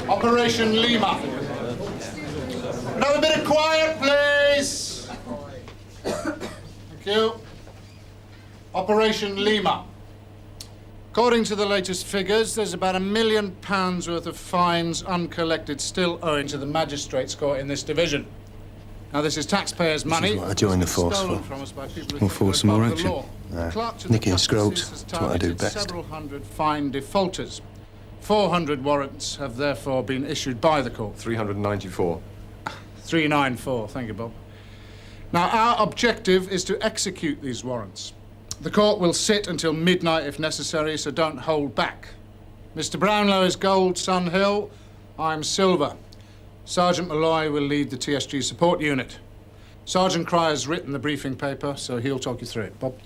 Operation Lima. Another bit of quiet, please. Thank you. Operation Lima. According to the latest figures, there's about £1 million worth of fines uncollected still owing to the magistrates' court in this division. Now, this is taxpayers' money. This is what I joined the force for. We'll force some more action. Nicky and Scroats, that's what I do best. Several hundred fine defaulters. 400 warrants have therefore been issued by the court. 394. 394, thank you, Bob. Now, our objective is to execute these warrants. The court will sit until midnight if necessary, so don't hold back. Mr. Brownlow is gold, Sun Hill. I'm silver. Sergeant Malloy will lead the TSG support unit. Sergeant Cryer's written the briefing paper, so he'll talk you through it. Bob?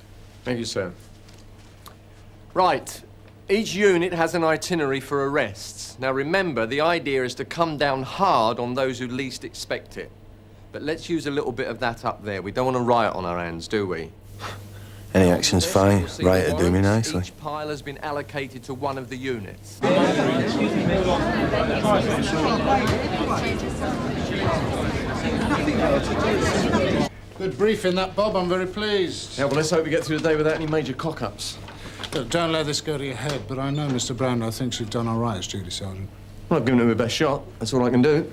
Thank you, sir. Right. Each unit has an itinerary for arrests. Now, remember, the idea is to come down hard on those who least expect it. But let's use a little bit of that up there. We don't want a riot on our hands, do we? Any action's fine. Riot will do me nicely. Each pile has been allocated to one of the units. Good briefing, that, Bob. I'm very pleased. Yeah, well, let's hope we get through the day without any major cock-ups. Look, don't let this go to your head, but I know Mr. Brownlow thinks you've done all right as duty sergeant. Well, I've given it my best shot. That's all I can do.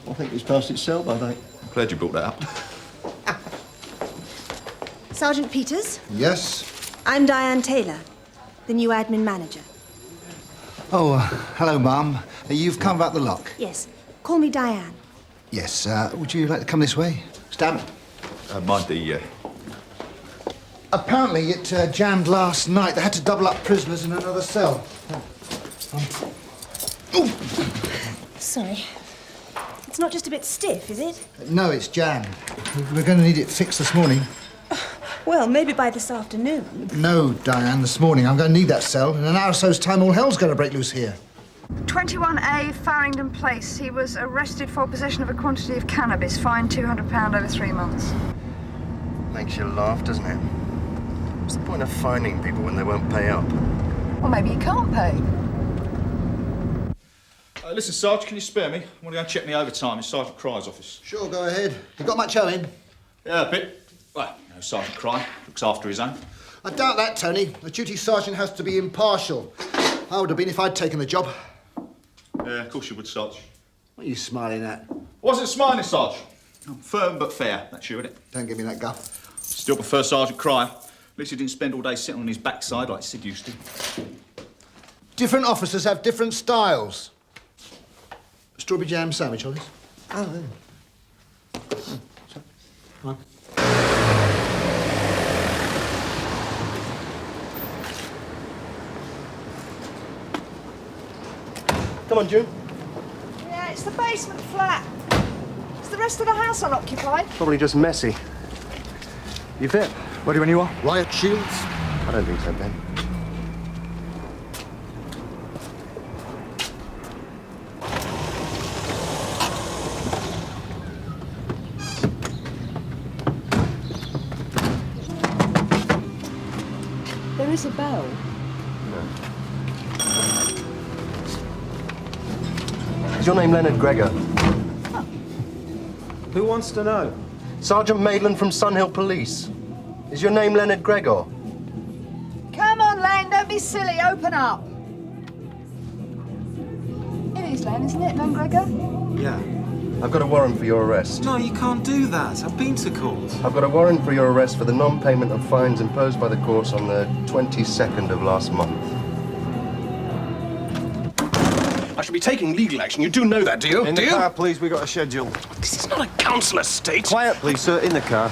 I think it's past its sell-by date. Glad you brought that up. Sergeant Peters? Yes? I'm Diane Taylor, the new admin manager. Oh, hello, Mum. You've come about the lock? Yes. Call me Diane. Yes. Would you like to come this way? Stand. Mind the... Apparently, it jammed last night. They had to double up prisoners in another cell. Sorry. It's not just a bit stiff, is it? No, it's jammed. We're going to need it fixed this morning. Well, maybe by this afternoon. No, Diane, this morning. I'm going to need that cell. In an hour or so's time, all hell's going to break loose here. 21A, Farringdon Place. He was arrested for possession of a quantity of cannabis, fined £200 over 3 months. Makes you laugh, doesn't it? What's the point of fining people when they won't pay up? Or maybe he can't pay. Listen, Sarge, can you spare me? I want to go and check my overtime in Sergeant Cryer's office. Sure, go ahead. You got much owing? Yeah, a bit. Well, you know, Sergeant Cryer looks after his own. I doubt that, Tony. A duty sergeant has to be impartial. I would have been if I'd taken the job. Yeah, of course you would, Sarge. What are you smiling at? Wasn't smiling, Sarge. Firm but fair, that's you, isn't it? Don't give me that guff. Still prefer Sergeant Cryer. At least he didn't spend all day sitting on his backside like Sid used to. Different officers have different styles. Strawberry jam sandwich, Hollis? Oh, yeah. Come on. Come on, June. Yeah, it's the basement flat. Is the rest of the house unoccupied? Probably just messy. You fit? Ready when you are. Riot shields? I don't think so, Ben. There is a bell. Is your name Leonard Gregor? Oh. Who wants to know? Sergeant Maitland from Sunhill Police. Is your name Leonard Gregor? Come on, Len, don't be silly. Open up. It is Len, isn't it, Len Gregor? Yeah. I've got a warrant for your arrest. No, you can't do that. I've been to court. I've got a warrant for your arrest for the non-payment of fines imposed by the courts on the 22nd of last month. I shall be taking legal action. You do know that, do you? In the car, please. We got a schedule. This is not a council estate. Quiet, please, sir. In the car.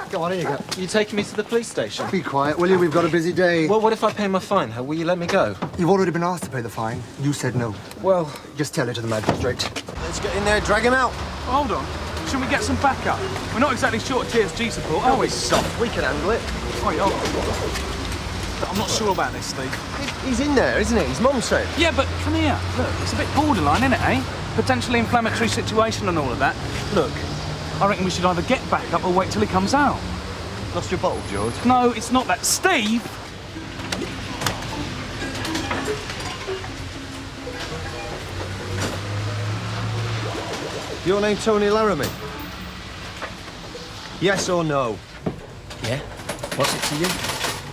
Go on, in you go. You taking me to the police station? Be quiet, will you? We've got a busy day. Well, what if I pay my fine? How will you let me go? You've already been asked to pay the fine. You said no. Well, just tell it to the magistrate. Let's get in there, drag him out. Hold on. Shouldn't we get some backup? We're not exactly short TSG support, are we? Soft. We can handle it. Oi, hold on. I'm not sure about this, Steve. He's in there, isn't he? His mum said. Yeah, but come here. Look, it's a bit borderline, isn't it, eh? Potentially inflammatory situation and all of that. Look, I reckon we should either get back up or wait till he comes out. Lost your bottle, George? No, it's not that. Steve! Your name Tony Laramie? Yes or no? Yeah? What's it to you?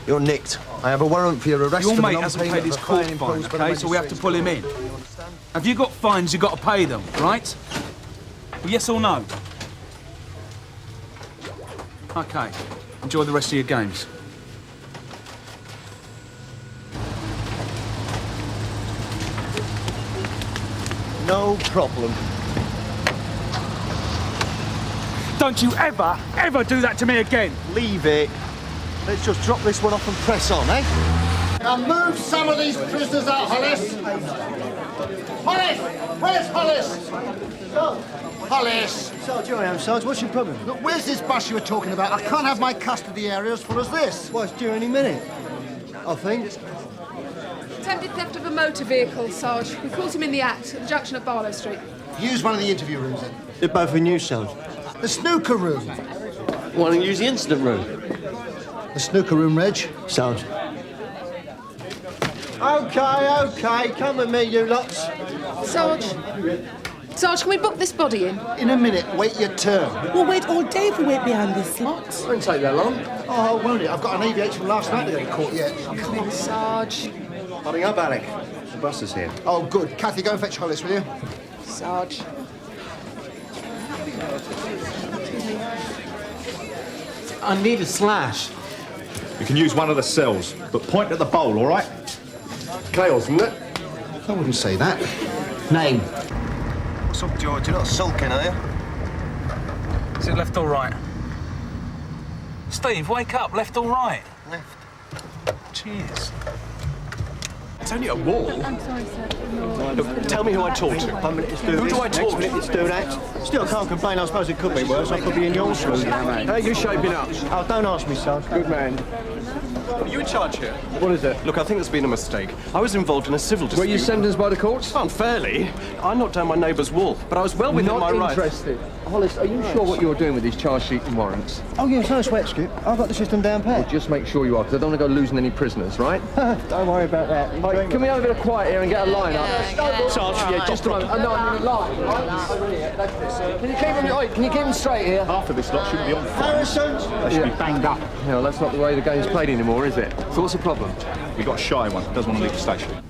You're nicked. I have a warrant for your arrest Your for mate the hasn't non-payment paid his of a court fine fine, imposed by the OK? So we have to pull him in. You understand? Have you got fines, you've got to pay them, right? Well, yes or no? OK. Enjoy the rest of your games. No problem. Don't you ever do that to me again! Leave it. Let's just drop this one off and press on, eh? Now move some of these prisoners out, Hollis. Hollis! Where's Hollis? Hollis! Sarge, here I am, Sarge. What's your problem? Look, where's this bus you were talking about? I can't have my custody area as full as this. Well, it's due any minute, I think. Attempted theft of a motor vehicle, Sarge. We caught him in the act at the junction of Barlow Street. Use one of the interview rooms then. They're both in use, Sarge. The snooker room. Why don't you use the incident room? The snooker room, Reg. Sarge. OK, come with me, you lots. Sarge, can we book this body in? In a minute, wait your turn. We'll wait all day for wait behind this lot. Won't take that long. Oh, won't it? I've got an AVH from last night to go to court yet. Come on, Sarge. Holding up, Alec. The bus is here. Oh, good. Kathy, go and fetch Hollis, will you? Sarge. I need a slash. You can use one of the cells, but point at the bowl, all right? Chaos, isn't it? I wouldn't say that. Name? What's up, George? You're not sulking, are you? Is it left or right? Steve, wake up. Left or right? Left. Cheers. It's only a wall. I'm sorry, sir. Look, tell me who I talk to. 1 minute, it's do Who this. do I talk Next minute, to? it's do that. Still can't complain. I suppose it could be worse. I could be in your shoes. How are you shaping up? Oh, don't ask me, Sarge. Good man. Are you in charge here? What is it? Look, I think there's been a mistake. I was involved in a civil dispute. Were you sentenced by the courts? Unfairly. I knocked down my neighbour's wall, but I was well within my Not rights. interested. Hollis, are you sure what you're doing with these charge sheet and warrants? Oh, yeah, no sweat, Skip. I've got the system down pat. Well, just make sure you are, because I don't want to go losing any prisoners, right? Don't worry about that. Right, can we have a bit of quiet here and get a line up? Sarge, yeah, Just a moment. No, I'm in a line, right? Can you keep him straight here? Half of this lot shouldn't be on fire. Harrison! They should be banged up. You know, that's not the way the game's played anymore, is it? So what's the problem? We got a shy one. Doesn't want to leave the station.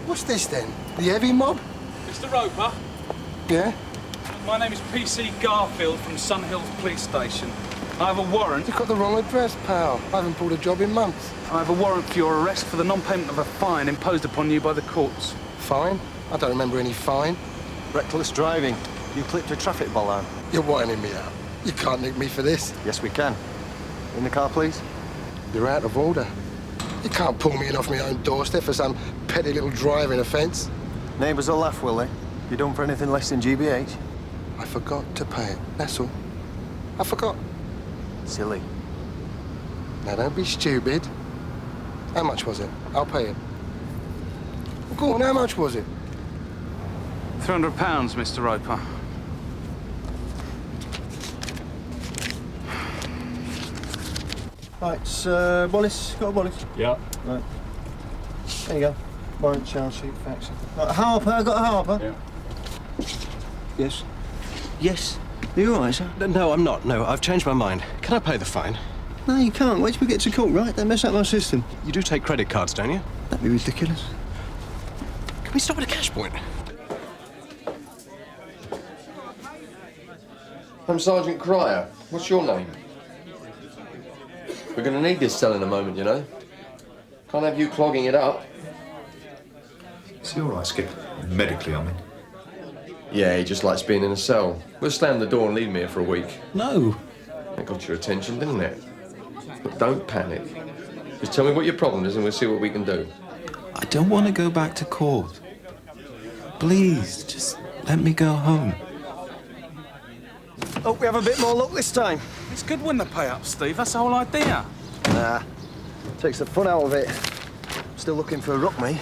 What's this then? The heavy mob? Mr. Roper, Yeah? my name is PC Garfield from Sun Hills Police Station. I have a warrant. You've got the wrong address, pal. I haven't pulled a job in months. I have a warrant for your arrest for the non-payment of a fine imposed upon you by the courts. Fine? I don't remember any fine. Reckless driving. You clipped a traffic bollarn. You're whining me out. You can't nick me for this. Yes, we can. In the car, please. You're out of order. You can't pull me in off my own doorstep for some petty little driving offence. Neighbours will laugh, will they? You done for anything less than GBH? I forgot to pay it, that's all. I forgot. Silly. Now, don't be stupid. How much was it? I'll pay it. Well, go on, how much was it? £300, Mr. Roper. Right, Wallace. Got a Wallace? Yeah. Right. There you go. Warrant, charge sheet, fax. Right, Harper. I got a Harper. Yeah. Yes. Yes. Are you all right, sir? No, I'm not. No, I've changed my mind. Can I pay the fine? No, you can't. Wait till we get to court, right? They mess up my system. You do take credit cards, don't you? That'd be ridiculous. Can we stop at a cash point? I'm Sergeant Cryer. What's your name? We're going to need this cell in a moment, you know. Can't have you clogging it up. Is he all right, Skip? Medically, I mean. Yeah, he just likes being in a cell. We'll slam the door and leave him here for a week. No. That got your attention, didn't it? But don't panic. Just tell me what your problem is and we'll see what we can do. I don't want to go back to court. Please, just let me go home. Hope we have a bit more luck this time. It's good when they pay up, Steve. That's the whole idea. Nah, takes the fun out of it. Still looking for a ruck, me.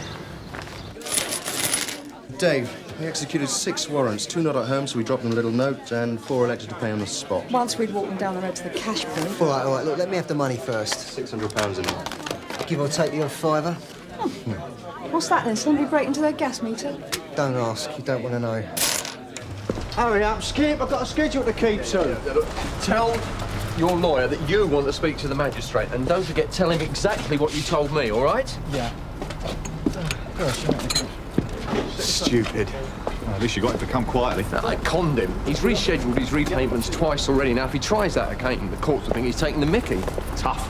Dave, we executed 6 warrants, 2 not at home, so we dropped them a little note, and 4 elected to pay on the spot. Once we'd walked them down the road to the cash point. All right, look, let me have the money first. £600 in it. Give or take the odd fiver. What's that then? Somebody break into their gas meter? Don't ask, you don't want to know. Hurry up, Skip, I've got a schedule to keep to. Tell your lawyer that you want to speak to the magistrate, and don't forget, tell him exactly what you told me, all right? Yeah. Stupid. Well, at least you got him to come quietly. I conned him. He's rescheduled his repayments twice already. Now, if he tries that again, the courts will think he's taking the mickey. Tough.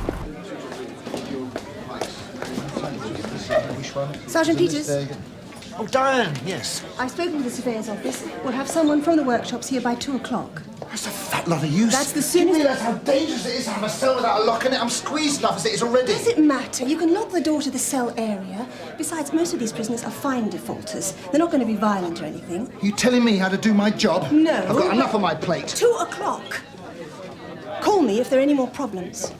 Sergeant Peters. Oh, Diane, yes. I've spoken to the surveyor's office. We'll have someone from the workshops here by 2 o'clock. That's a fat lot of use. That's the You soonest... realise how dangerous it is to have a cell without a lock in it? I'm squeezed enough as it is already. Does it matter? You can lock the door to the cell area. Besides, most of these prisoners are fine defaulters. They're not going to be violent or anything. You telling me how to do my job? No. I've got enough on my plate. 2 o'clock. Call me if there are any more problems.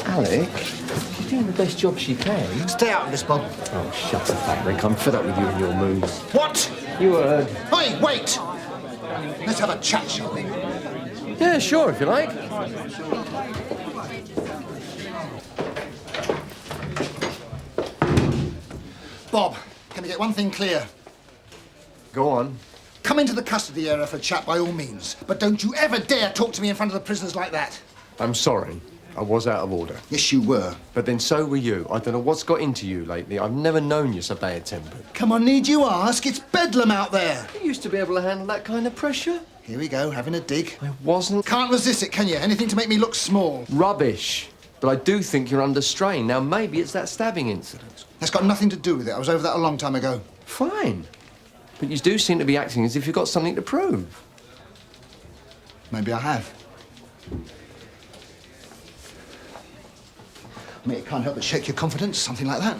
Alec, she's doing the best job she can. Stay out of this, Bob. Oh, shut the fuck, Rick. I'm fed up with you and your moves. What? You heard. Hey, wait! Let's have a chat, shall we? Yeah, sure, if you like. Bob, can we get one thing clear? Go on. Come into the custody area for a chat by all means, but don't you ever dare talk to me in front of the prisoners like that. I'm sorry. I was out of order. Yes, you were. But then so were you. I don't know what's got into you lately. I've never known you so bad-tempered. Come on, need you ask? It's bedlam out there. You used to be able to handle that kind of pressure. Here we go, having a dig. I wasn't. Can't resist it, can you? Anything to make me look small. Rubbish. But I do think you're under strain. Now, maybe it's that stabbing incident. That's got nothing to do with it. I was over that a long time ago. Fine. But you do seem to be acting as if you've got something to prove. Maybe I have. I mean, it can't help but shake your confidence, something like that.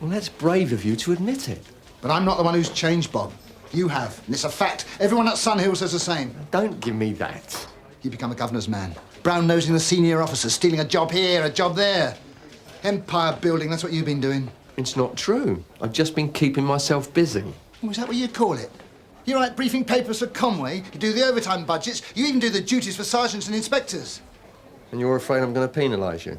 Well, that's brave of you to admit it. But I'm not the one who's changed, Bob. You have, and it's a fact. Everyone at Sunhill says the same. Don't give me that. You become a governor's man. Brown-nosing the senior officers, stealing a job here, a job there. Empire building, that's what you've been doing. It's not true. I've just been keeping myself busy. Oh, is that what you call it? You write briefing papers for Conway, you do the overtime budgets, you even do the duties for sergeants and inspectors. And you're afraid I'm going to penalise you?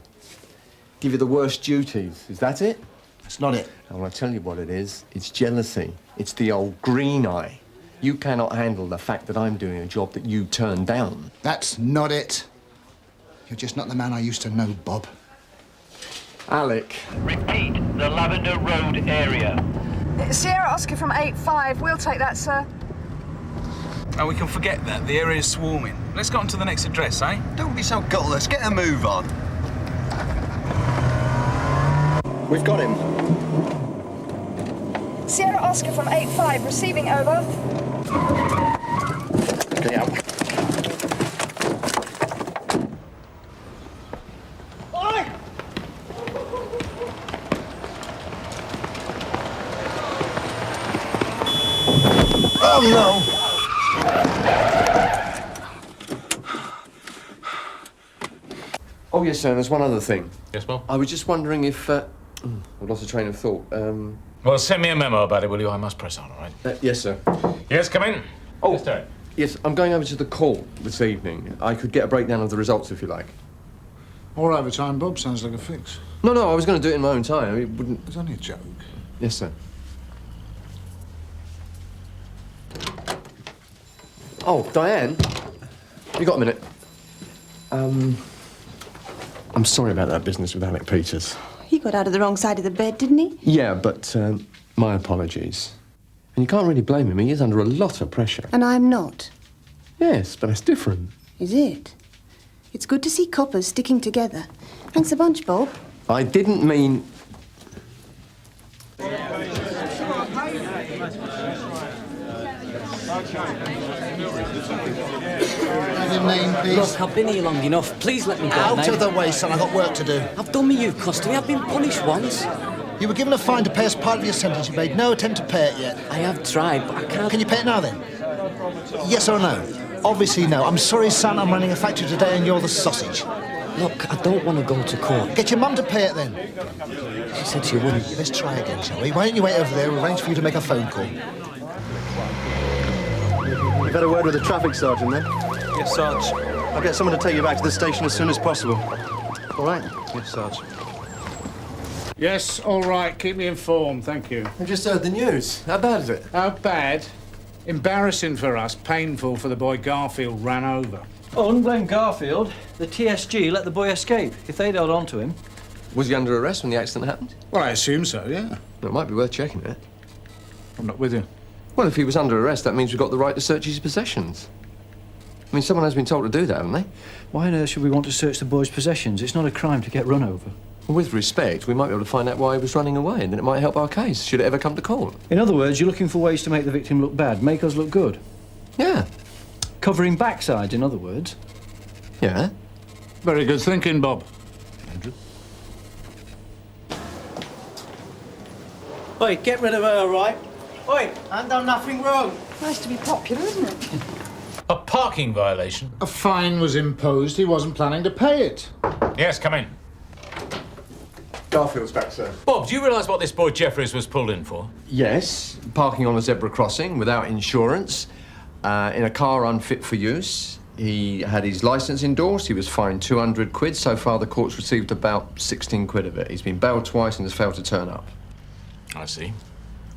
Give you the worst duties. Is that it? That's not it. Well, I'll tell you what it is. It's jealousy. It's the old green eye. You cannot handle the fact that I'm doing a job that you turned down. That's not it. You're just not the man I used to know, Bob. Alec. Repeat, the Lavender Road area. Sierra Oscar from 8-5. We'll take that, sir. Oh, we can forget that. The area's swarming. Let's get on to the next address, eh? Don't be so gutless. Get a move on. We've got him. Sierra Oscar from 8-5. Receiving, over. Okay, out. Oh, no! Oh, yes, sir, there's one other thing. Yes, Bob? I was just wondering if... I lost a train of thought. Well, send me a memo about it, will you? I must press on, all right? Yes, sir. Yes, come in. Oh, Yes, sir. yes, I'm going over to the court this evening. I could get a breakdown of the results, if you like. All overtime, Bob. Sounds like a fix. No, I was going to do it in my own time. It wouldn't... It's only a joke. Yes, sir. Oh, Diane, you got a minute? I'm sorry about that business with Alec Peters. He got out of the wrong side of the bed, didn't he? Yeah, but my apologies. And you can't really blame him. He is under a lot of pressure. And I'm not. Yes, but that's different. Is it? It's good to see coppers sticking together. Thanks a bunch, Bob. I didn't mean... Have your name, please. Look, I've been here long enough. Please let me go, Out mate. of the way, son. I've got work to do. I've done me youth custody. I've been punished once. You were given a fine to pay as part of your sentence. You made no attempt to pay it yet. I have tried, but I can't... Can you pay it now, then? Yes or no? Obviously, no. I'm sorry, son, I'm running a factory today and you're the sausage. Look, I don't want to go to court. Get your mum to pay it, then. She said she wouldn't. Let's try again, shall we? Why don't you wait over there? We'll arrange for you to make a phone call. You've had a word with the traffic sergeant, then? Yes, Sarge. I'll get someone to take you back to the station as soon as possible. All right? Yes, Sarge. Yes, all right. Keep me informed, thank you. I just heard the news. How bad is it? How bad? Embarrassing for us, painful for the boy Garfield ran over. Oh, don't blame Garfield. The TSG let the boy escape. If they'd held on to him... Was he under arrest when the accident happened? Well, I assume so, yeah. Well, it might be worth checking it. I'm not with you. Well, if he was under arrest, that means we've got the right to search his possessions. I mean, someone has been told to do that, haven't they? Why on earth should we want to search the boy's possessions? It's not a crime to get run over. Well, with respect, we might be able to find out why he was running away, and then it might help our case, should it ever come to court. In other words, you're looking for ways to make the victim look bad, make us look good. Yeah. Covering backsides, in other words. Yeah. Very good thinking, Bob. Andrew? Oi, get rid of her, all right? Oi, I've done nothing wrong. Nice to be popular, isn't it? A parking violation? A fine was imposed. He wasn't planning to pay it. Yes, come in. Garfield's back, sir. Bob, do you realise what this boy Jeffries was pulled in for? Yes. Parking on a zebra crossing without insurance, in a car unfit for use. He had his licence endorsed. He was fined 200 quid. So far, the court's received about 16 quid of it. He's been bailed twice and has failed to turn up. I see.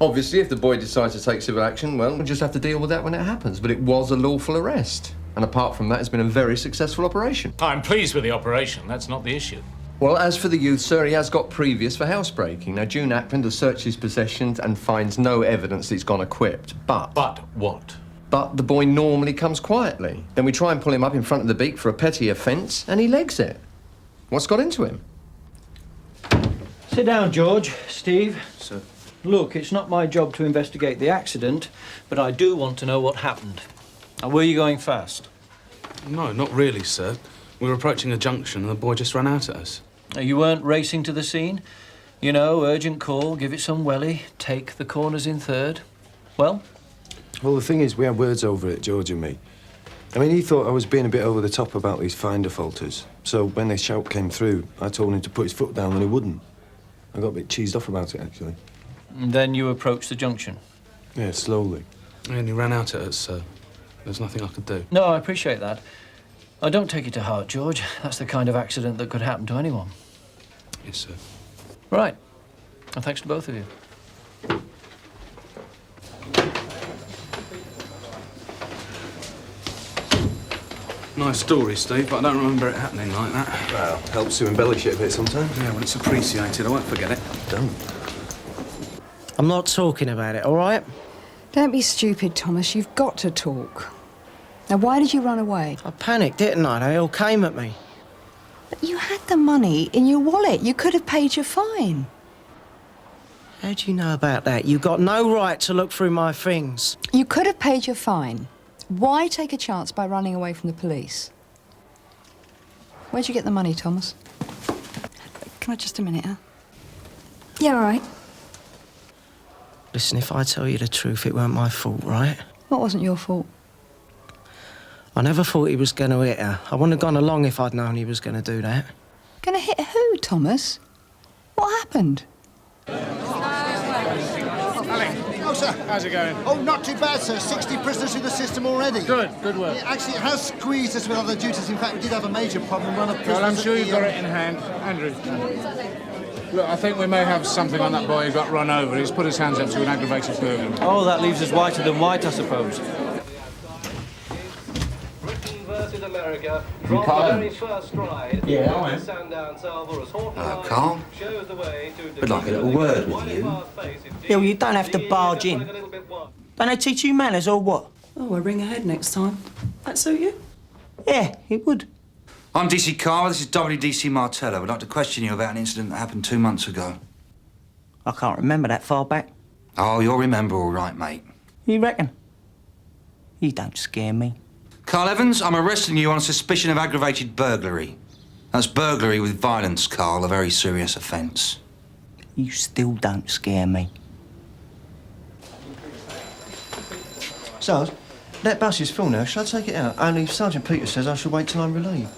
Obviously, if the boy decides to take civil action, well, we'll just have to deal with that when it happens. But it was a lawful arrest. And apart from that, it's been a very successful operation. I'm pleased with the operation. That's not the issue. Well, as for the youth, sir, he has got previous for housebreaking. Now, June Ackland has searched his possessions and finds no evidence that he's gone equipped. But what? But the boy normally comes quietly. Then we try and pull him up in front of the beak for a petty offence, and he legs it. What's got into him? Sit down, George. Steve. Sir. Look, it's not my job to investigate the accident, but I do want to know what happened. Now, were you going fast? No, not really, sir. We were approaching a junction and the boy just ran out at us. Now, you weren't racing to the scene? You know, urgent call, give it some welly, take the corners in third. Well? Well, the thing is, we had words over it, George and me. I mean, he thought I was being a bit over the top about these fine defaulters. So when the shout came through, I told him to put his foot down and he wouldn't. I got a bit cheesed off about it, actually. And then you approached the junction? Yeah, slowly. And he ran out at us, so there's nothing I could do. No, I appreciate that. I don't take it to heart, George. That's the kind of accident that could happen to anyone. Yes, sir. Right. And thanks to both of you. Nice story, Steve, but I don't remember it happening like that. Well, helps to embellish it a bit sometimes. Yeah, well, it's appreciated. I won't forget it. Don't. I'm not talking about it, all right? Don't be stupid, Thomas. You've got to talk. Now, why did you run away? I panicked, didn't I? They all came at me. But you had the money in your wallet. You could have paid your fine. How do you know about that? You got no right to look through my things. You could have paid your fine. Why take a chance by running away from the police? Where'd you get the money, Thomas? Can I just a minute, huh? Yeah, all right. Listen, if I tell you the truth, it weren't my fault, right? What wasn't your fault? I never thought he was going to hit her. I wouldn't have gone along if I'd known he was going to do that. Gonna hit who, Thomas? What happened? Oh, sir. How's it going? Oh, not too bad, sir. 60 prisoners through the system already. Good work. Yeah, actually, it has squeezed us with other duties. In fact, we did have a major problem. Run of prisoners. Well, I'm sure you've got it in hand. Andrew. Look, I think we may have something on that boy who got run over. He's put his hands up to an aggravated burglary. Oh, that leaves us whiter than white, I suppose. America, from the very first stride. Yeah, I am. Carl. Would like a little word with you. Yeah, well, you don't have to barge in. Don't they teach you manners or what? Oh, we'll ring ahead next time. That suit you? Yeah, it would. I'm DC Carver, this is WDC Martello. I'd like to question you about an incident that happened 2 months ago. I can't remember that far back. Oh, you'll remember all right, mate. You reckon? You don't scare me. Carl Evans, I'm arresting you on suspicion of aggravated burglary. That's burglary with violence, Carl, a very serious offence. You still don't scare me. Sarge, that bus is full now. Shall I take it out? Only Sergeant Peters says I should wait till I'm relieved.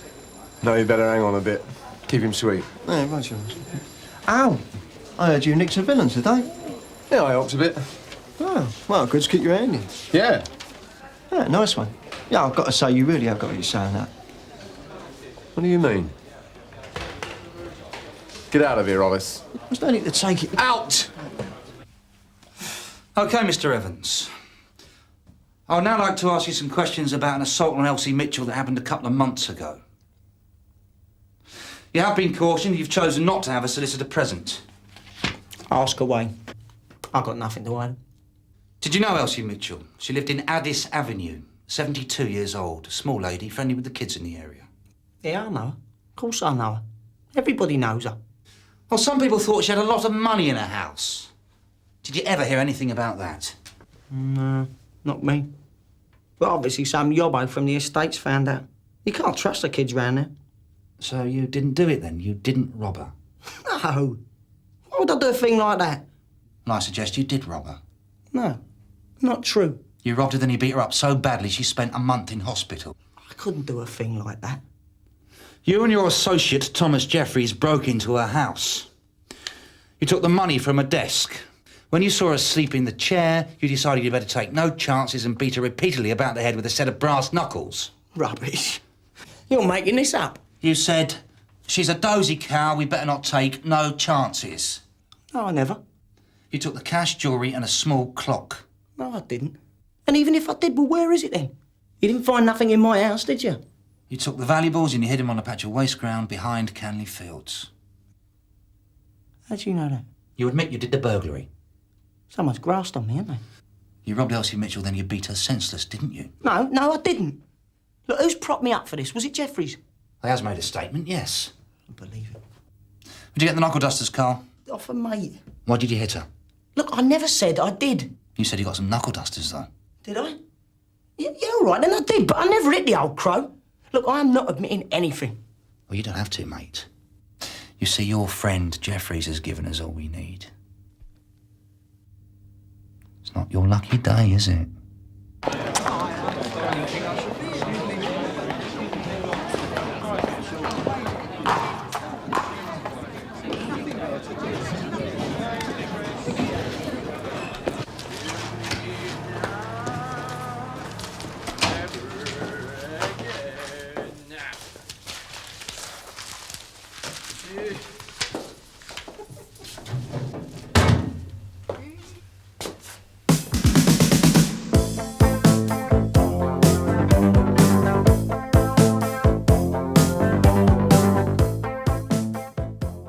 No, you better hang on a bit. Keep him sweet. Yeah, right, yours. Ow! I heard you nicked some villains today. Yeah, I helped a bit. Oh, well, good to keep your hand in. Yeah. Yeah, nice one. Yeah, I've got to say, you really have got your saying that. What do you mean? Get out of here, Hollis. There's no need to take it Out! OK, Mr. Evans. I'd now like to ask you some questions about an assault on Elsie Mitchell that happened a couple of months ago. You have been cautioned. You've chosen not to have a solicitor present. Ask away. I've got nothing to hide. Did you know Elsie Mitchell? She lived in Addis Avenue, 72 years old, a small lady, friendly with the kids in the area. Yeah, I know her. Of course I know her. Everybody knows her. Well, some people thought she had a lot of money in her house. Did you ever hear anything about that? No, not me. But obviously some yobbo from the estates found out. You can't trust the kids round there. So you didn't do it then? You didn't rob her? No. Why would I do a thing like that? Well, I suggest you did rob her. No, not true. You robbed her, then you beat her up so badly she spent a month in hospital. I couldn't do a thing like that. You and your associate, Thomas Jeffries, broke into her house. You took the money from her desk. When you saw her asleep in the chair, you decided you'd better take no chances and beat her repeatedly about the head with a set of brass knuckles. Rubbish. You're making this up. You said, she's a dozy cow, we better not take no chances. No, I never. You took the cash, jewellery and a small clock. No, I didn't. And even if I did, well, where is it then? You didn't find nothing in my house, did you? You took the valuables and you hid them on a patch of waste ground behind Canley Fields. How do you know that? You admit you did the burglary. Someone's grassed on me, haven't they? You robbed Elsie Mitchell, then you beat her senseless, didn't you? No, I didn't. Look, who's propped me up for this? Was it Jeffries? He has made a statement, yes. I believe it. Did you get the knuckle dusters, Carl? Off a mate. Why did you hit her? Look, I never said I did. You said you got some knuckle dusters, though. Did I? Yeah, all right, then I did, but I never hit the old crow. Look, I am not admitting anything. Well, you don't have to, mate. You see, your friend Jeffries has given us all we need. It's not your lucky day, is it?